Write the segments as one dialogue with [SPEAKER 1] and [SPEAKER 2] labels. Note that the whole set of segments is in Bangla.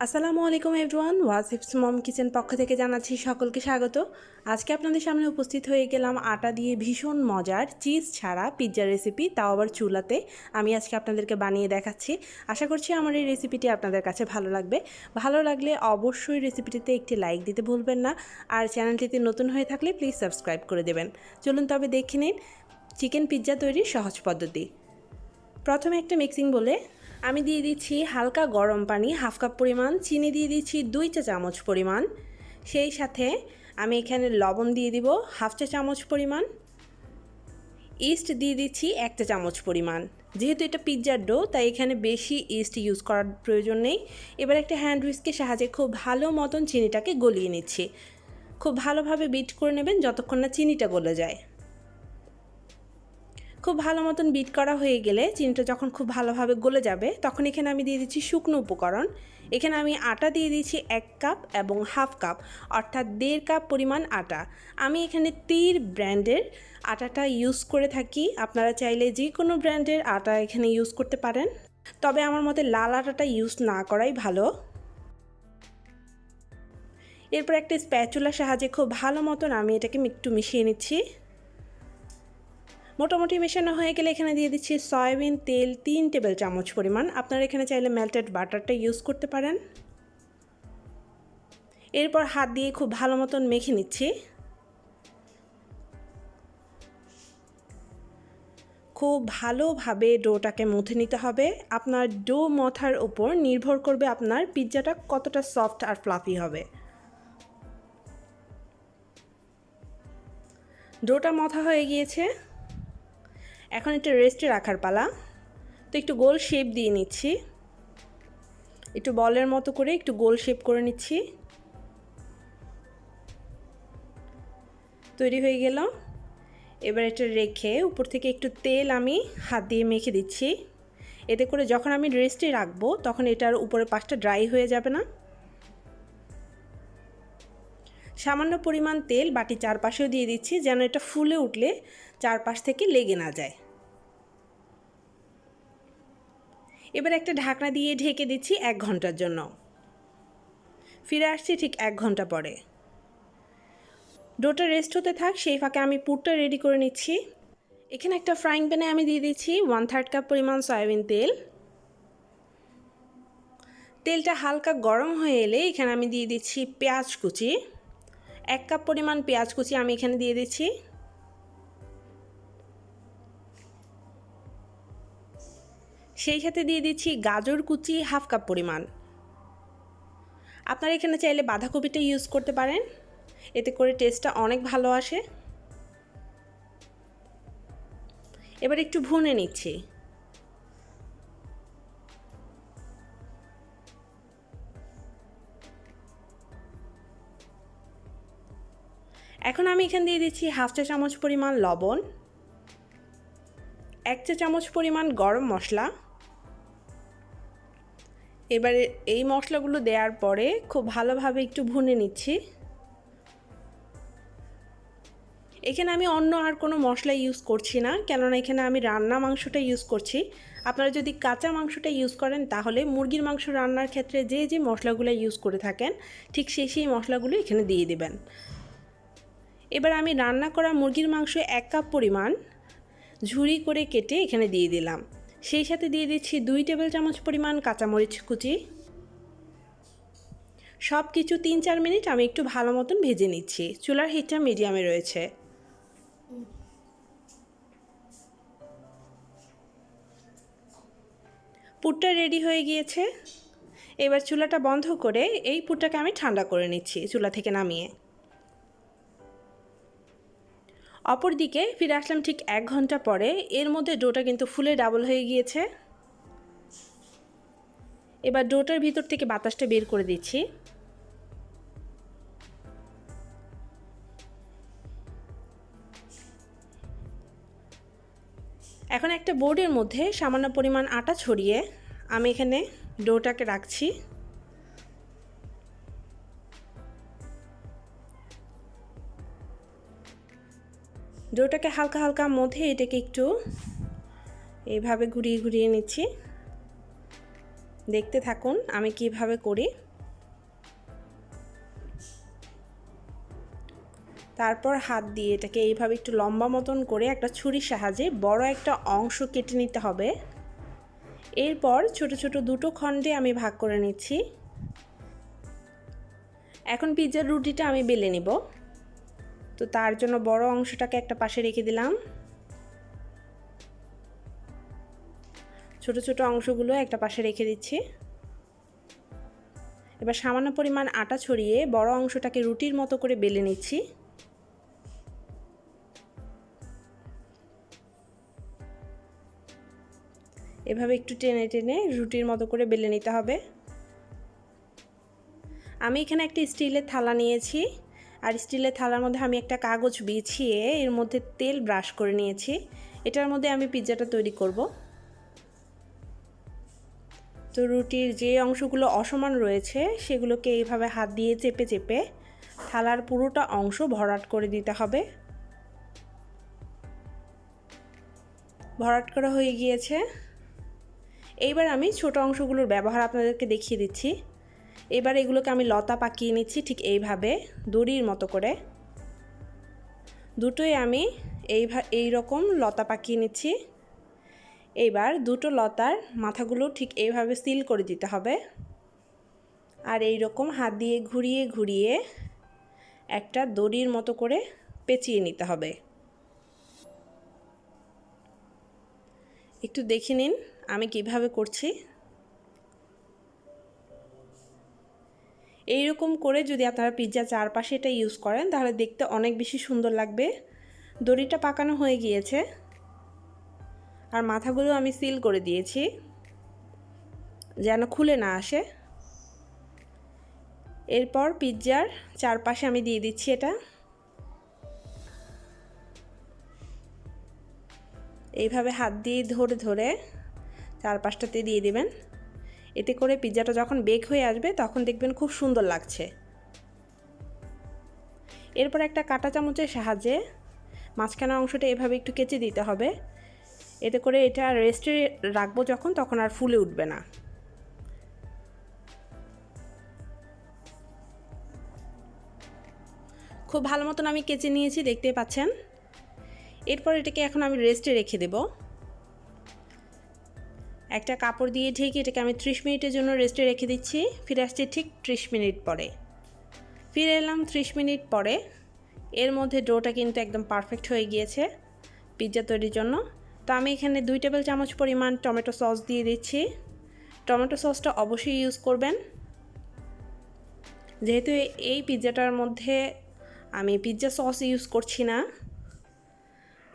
[SPEAKER 1] আসসালামু আলাইকুম এভরিওয়ান, ওয়াসিফস মম কিচেন পক্ষ থেকে জানাচ্ছি সকলকে স্বাগত। আজকে আপনাদের সামনে উপস্থিত হয়ে গেলাম আটা দিয়ে ভীষণ মজার চিজ ছাড়া পিৎজার রেসিপি, তাও আবার চুলাতে। আমি আজকে আপনাদেরকে বানিয়ে দেখাচ্ছি। আশা করছি আমার এই রেসিপিটি আপনাদের কাছে ভালো লাগবে। ভালো লাগলে অবশ্যই রেসিপিটিতে একটি লাইক দিতে ভুলবেন না, আর চ্যানেলটিতে নতুন হয়ে থাকলে প্লিজ সাবস্ক্রাইব করে দেবেন। চলুন তবে দেখে নিন চিকেন পিৎজা তৈরির সহজ পদ্ধতি। প্রথমে একটা মিক্সিং বলে আমি দিয়ে দিচ্ছি হালকা গরম পানি হাফ কাপ পরিমাণ, চিনি দিয়ে দিচ্ছি 2 চা চামচ পরিমাণ, সেই সাথে আমি এখানে লবণ দিয়ে দিব হাফ চা চামচ পরিমাণ, ইস্ট দিয়ে দিচ্ছি 1 চা চামচ পরিমাণ। যেহেতু এটা পিৎজার ডো তাই এখানে বেশি ইস্ট ইউজ করার প্রয়োজন নেই। এবার একটা হ্যান্ড হুইস্কের সাহায্যে খুব ভালো মতন চিনিটাকে গলিয়ে নিচ্ছি। খুব ভালোভাবে বিট করে নেবেন যতক্ষণ না চিনিটা গলে যায়। খুব ভালো মতন বিট করা হয়ে গেলে চিনিটা যখন খুব ভালোভাবে গলে যাবে তখন এখানে আমি দিয়ে দিচ্ছি শুকনো উপকরণ। এখানে আমি আটা দিয়ে দিচ্ছি 1 কাপ এবং হাফ কাপ অর্থাৎ 1.5 কাপ পরিমাণ আটা। আমি এখানে তীর ব্র্যান্ডের আটাটা ইউজ করে থাকি, আপনারা চাইলে যে কোনো ব্র্যান্ডের আটা এখানে ইউজ করতে পারেন, তবে আমার মতে লাল আটাটা ইউজ না করাই ভালো। এরপর একটা স্প্যাচুলার সাহায্যে খুব ভালো মতন আমি এটাকে একটু মিশিয়ে নিচ্ছি। মোটামুটি মেশানো হয়ে গেলে এখানে দিয়ে দিচ্ছি সয়াবিন তেল 3 টেবিল চামচ পরিমাণ। আপনারা এখানে চাইলে মেল্টেড বাটারটা ইউজ করতে পারেন। এরপর হাত দিয়ে খুব ভালো মতন মেখে নিচ্ছি। খুব ভালোভাবে ডোটাকে মুথে নিতে হবে। আপনার ডো মথার উপর নির্ভর করবে আপনার পিৎজাটা কতটা সফট আর ফ্লাফি হবে। ডোটা মথা হয়ে গিয়েছে, এখন একটু রেস্টে রাখার পালা। তো একটু গোল শেপ দিয়ে নিচ্ছি, একটু বলের মতো করে একটু গোল শেপ করে নিচ্ছি। তৈরি হয়ে গেল। এবার এটা রেখে উপর থেকে একটু তেল আমি হাত দিয়ে মেখে দিচ্ছি। এতে করে যখন আমি রেস্টে রাখবো তখন এটার উপরের পাশটা ড্রাই হয়ে যাবে না। সামান্য পরিমাণ তেল বাটির চারপাশেও দিয়ে দিচ্ছি যেন এটা ফুলে উঠলে চারপাশ থেকে লেগে না যায়। এবার একটা ঢাকনা দিয়ে ঢেকে দিচ্ছি 1 ঘন্টার জন্য। ফিরে আসছি ঠিক 1 ঘন্টা পরে। ডোটা রেস্ট হতে থাক, সেই ফাঁকে আমি পুরটা রেডি করে নিচ্ছি। এখানে একটা ফ্রাইং প্যানে আমি দিয়ে দিচ্ছি 1/3 কাপ পরিমাণ সয়াবিন তেল। তেলটা হালকা গরম হয়ে এলে এখানে আমি দিয়ে দিচ্ছি পেঁয়াজ কুচি। 1 কাপ পরিমাণ পেঁয়াজ কুচি আমি এখানে দিয়ে দিচ্ছি। সেই সাথে দিয়ে দিচ্ছি গাজর কুচি হাফ কাপ পরিমাণ। আপনারা এখানে চাইলে বাঁধাকপিটা ইউজ করতে পারেন, এতে করে টেস্টটা অনেক ভালো আসে। এবার একটু ভুনে নিচ্ছি। এখন আমি এখানে দিয়ে দিচ্ছি হাফ চা চামচ পরিমাণ লবণ, 1 চা চামচ পরিমাণ গরম মশলা। এবারে এই মশলাগুলো দেওয়ার পরে খুব ভালোভাবে একটু ভুনে নিচ্ছি। এখানে আমি অন্য আর কোনো মশলা ইউজ করছি না, কেননা এখানে আমি রান্না মাংসটা ইউজ করছি। আপনারা যদি কাঁচা মাংসটা ইউজ করেন তাহলে মুরগির মাংস রান্নার ক্ষেত্রে যে যে মশলাগুলো ইউজ করে থাকেন ঠিক সেই মশলাগুলো এখানে দিয়ে দেবেন। এবার আমি রান্না করা মুরগির মাংস 1 কাপ পরিমাণ ঝুরি করে কেটে এখানে দিয়ে দিলাম। সেই সাথে দিয়ে দিচ্ছি 2 টেবিল চামচ পরিমাণ কাঁচামরিচ কুচি। সব কিছু 3-4 মিনিট আমি একটু ভালো মতন ভেজে নিচ্ছি। চুলার হিটটা মিডিয়ামে রয়েছে। পুরটা রেডি হয়ে গিয়েছে। এবার চুলাটা বন্ধ করে এই পুরটাকে আমি ঠান্ডা করে নিচ্ছি চুলা থেকে নামিয়ে। অপরদিকে ফিরে আসলাম ঠিক 1 ঘন্টা পরে। এর মধ্যে ডোটা কিন্তু ফুলে ডাবল হয়ে গিয়েছে। এবার ডোটার ভিতর থেকে বাতাসটা বের করে দিচ্ছি। এখন একটা বোর্ডের মধ্যে সামান্য পরিমাণ আটা ছড়িয়ে আমি এখানে ডোটাকে রাখছি। ডোটাকে হালকা হালকা মধ্যে এটাকে একটু এইভাবে ঘুরিয়ে ঘুরিয়ে নিচ্ছি। দেখতে থাকুন আমি কিভাবে করি। তারপর হাত দিয়ে এটাকে এইভাবে একটু লম্বা মতন করে একটা ছুরির সাহায্যে বড় একটা অংশ কেটে নিতে হবে। এরপর ছোট ছোট দুটো খণ্ডে আমি ভাগ করে নিচ্ছি। এখন পিৎজার রুটিটা আমি বেলে নিব। তো তার জন্য বড় অংশটাকে একটা পাশে রেখে দিলাম, ছোট ছোট অংশগুলো একটা পাশে রেখে দিচ্ছি। এবার সামান্য পরিমাণ আটা ছড়িয়ে বড় অংশটাকে রুটির মতো করে বেলে নিচ্ছি। এভাবে একটু টেনে টেনে রুটির মতো করে বেলে নিতে হবে। আমি এখানে একটা স্টিলের থালা নিয়েছি, আর স্টিলের থালার মধ্যে আমি একটা কাগজ বিছিয়ে এর মধ্যে তেল ব্রাশ করে নিয়েছি। এটার মধ্যে আমি পিৎজাটা তৈরি করব। তো রুটির যে অংশগুলো অসমান রয়েছে সেগুলোকে এইভাবে হাত দিয়ে চেপে চেপে থালার পুরোটা অংশ ভরাট করে দিতে হবে। ভরাট করা হয়ে গিয়েছে। এইবার আমি ছোট অংশগুলোর ব্যবহার আপনাদেরকে দেখিয়ে দিচ্ছি। এবার এগুলোকে আমি লতা পাকিয়ে নিচ্ছি ঠিক এইভাবে দড়ির মতো করে। দুটোই আমি এই রকম লতা পাকিয়ে নিচ্ছি। এইবার দুটো লতার মাথাগুলো ঠিক এইভাবে সিল করে দিতে হবে, আর এই রকম হাত দিয়ে ঘুরিয়ে ঘুরিয়ে একটা দড়ির মতো করে পেঁচিয়ে নিতে হবে। একটু দেখে নিন আমি কিভাবে করছি। এই রকম করে যদি আপনারা পিৎজার চারপাশে এটা ইউজ করেন তাহলে দেখতে অনেক বেশি সুন্দর লাগবে। দড়িটা পাকানো হয়ে গিয়েছে, আর মাথাগুলো আমি সিল করে দিয়েছি যেন খুলে না আসে। এরপর পিৎজার চারপাশে আমি দিয়ে দিচ্ছি এটা। এইভাবে হাত দিয়ে ধরে ধরে চারপাশটাতে দিয়ে দিবেন। এতে করে পিৎজাটা যখন বেক হয়ে আসবে তখন দেখবেন খুব সুন্দর লাগছে। এরপর একটা কাঁটা চামচের সাহায্যে মাঝখানের অংশটা এভাবে একটু কেচে দিতে হবে। এতে করে এটা রেস্টে রাখবো যখন তখন আর ফুলে উঠবে না। খুব ভালো মতন আমি কেচে নিয়েছি, দেখতেই পাচ্ছেন। এরপর এটাকে এখন আমি রেস্টে রেখে দেব। একটা কাপড় দিয়ে ঢেকে এটাকে আমি 30 মিনিটের জন্য রেস্টে রেখে দিচ্ছি। ফিরে আসছি ঠিক 30 মিনিট পরে। ফিরে এলাম 30 মিনিট পরে। এর মধ্যে ডোটা কিন্তু একদম পারফেক্ট হয়ে গিয়েছে পিৎজা তৈরির জন্য। তো আমি এখানে 2 টেবিল চামচ পরিমাণ টমেটো সস দিয়ে দিচ্ছি। টমেটো সসটা অবশ্যই ইউজ করবেন, যেহেতু এই পিৎজাটার মধ্যে আমি পিৎজা সস ইউজ করছি না।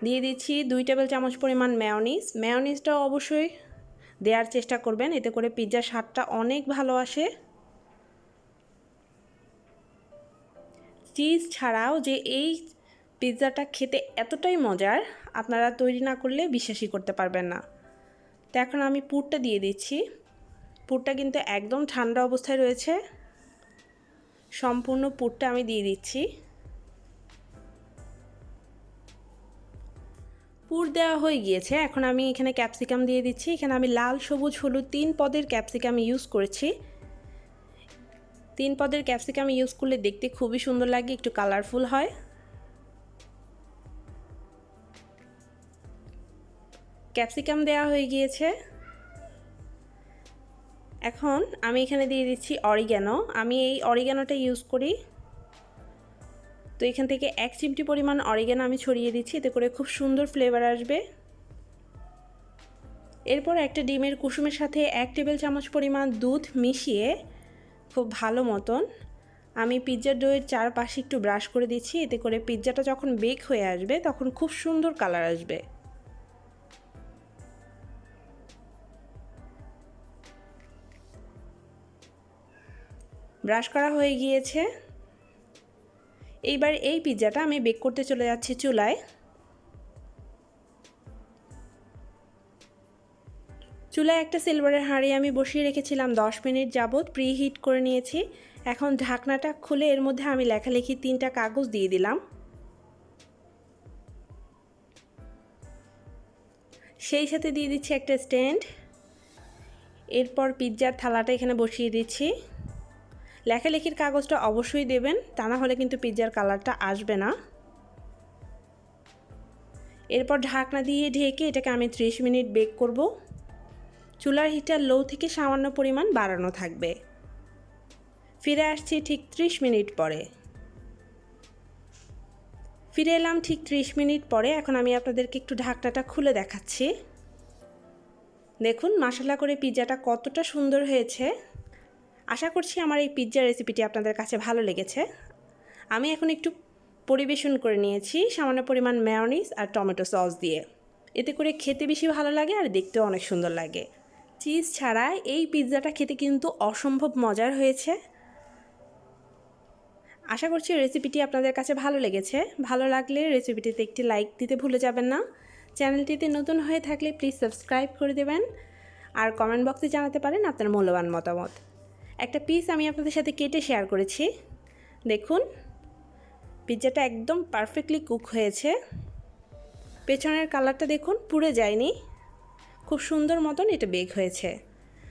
[SPEAKER 1] দিয়ে দিচ্ছি 2 টেবিল চামচ পরিমাণ মেয়োনিজ। মেয়োনিজটাও অবশ্যই দেওয়ার চেষ্টা করবেন, এতে করে পিৎজার স্বাদটা অনেক ভালো আসে। চিজ ছাড়াও যে এই পিৎজাটা খেতে এতটাই মজার আপনারা তৈরি না করলে বিশ্বাসই করতে পারবেন না। তো এখন আমি পুরটা দিয়ে দিচ্ছি। পুরটা কিন্তু একদম ঠান্ডা অবস্থায় রয়েছে। সম্পূর্ণ পুরটা আমি দিয়ে দিচ্ছি। পুর দেওয়া হয়ে গিয়েছে। এখন আমি এখানে ক্যাপসিকাম দিয়ে দিচ্ছি। এখানে আমি লাল, সবুজ, হলুদ 3 পদের ক্যাপসিকাম ইউজ করেছি। 3 পদের ক্যাপসিকাম ইউজ করলে দেখতে খুবই সুন্দর লাগে, একটু কালারফুল হয়। ক্যাপসিকাম দেওয়া হয়ে গিয়েছে। এখন আমি এখানে দিয়ে দিচ্ছি অরিগ্যানো। আমি এই অরিগ্যানোটা ইউজ করি। তো এখান থেকে 1 চিমটি পরিমাণ অরিগ্যানো আমি ছড়িয়ে দিচ্ছি, এতে করে খুব সুন্দর ফ্লেভার আসবে। এরপর একটা ডিমের কুসুমের সাথে 1 টেবিল চামচ পরিমাণ দুধ মিশিয়ে খুব ভালো মতন আমি পিৎজার ডোয়ের চারপাশে একটু ব্রাশ করে দিচ্ছি। এতে করে পিৎজাটা যখন বেক হয়ে আসবে তখন খুব সুন্দর কালার আসবে। ব্রাশ করা হয়ে গিয়েছে। এইবার এই পিৎজাটা আমি বেক করতে চলে যাচ্ছি চুলায়। চুলায় একটা সিলভারের হাঁড়ি আমি বসিয়ে রেখেছিলাম 10 মিনিট যাবত, প্রিহিট করে নিয়েছি। এখন ঢাকনাটা খুলে এর মধ্যে আমি লেখালেখি 3টা কাগজ দিয়ে দিলাম। সেই সাথে দিয়ে দিচ্ছি একটা স্ট্যান্ড। এরপর পিৎজার থালাটা এখানে বসিয়ে দিচ্ছি। লেখালেখির কাগজটা অবশ্যই দেবেন, তা না হলে কিন্তু পিৎজার কালারটা আসবে না। এরপর ঢাকনা দিয়ে ঢেকে এটাকে আমি 30 মিনিট বেক করব। চুলার হিটার লো থেকে সামান্য পরিমাণ বাড়ানো থাকবে। ফিরে আসছি ঠিক 30 মিনিট পরে। ফিরে এলাম ঠিক 30 মিনিট পরে। এখন আমি আপনাদেরকে একটু ঢাকনাটা খুলে দেখাচ্ছি। দেখুন মশলা করে পিৎজাটা কতটা সুন্দর হয়েছে। আশা করছি আমার এই পিৎজা রেসিপিটি আপনাদের কাছে ভালো লেগেছে। আমি এখন একটু পরিবেশন করে নিয়েছি সামান্য পরিমাণ মেয়োনিজ আর টমেটো সস দিয়ে। এতে করে খেতে বেশি ভালো লাগে আর দেখতেও অনেক সুন্দর লাগে। চিজ ছাড়া এই পিৎজাটা খেতে কিন্তু অসম্ভব মজার হয়েছে। আশা করছি রেসিপিটি আপনাদের কাছে ভালো লেগেছে। ভালো লাগলে রেসিপিটিতে একটি লাইক দিতে ভুলে যাবেন না। চ্যানেলটিতে নতুন হয়ে থাকলে প্লিজ সাবস্ক্রাইব করে দেবেন আর কমেন্ট বক্সে জানাতে পারেন আপনার মূল্যবান মতামত। একটা পিস আমি আপনাদের সাথে কেটে শেয়ার করেছি। দেখুন পিৎজাটা একদম পারফেক্টলি কুক হয়েছে। পেছনের কালারটা দেখুন, পুড়ে যায়নি, খুব সুন্দর মতন এটা বেক হয়েছে।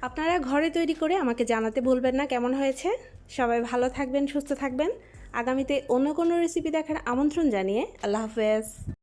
[SPEAKER 1] আপনারা ঘরে তৈরি করে আমাকে জানাতে ভুলবেন না কেমন হয়েছে। সবাই ভালো থাকবেন, সুস্থ থাকবেন। আগামীতে অন্য কোনো রেসিপি দেখার আমন্ত্রণ জানিয়ে আল্লাহ হাফেজ।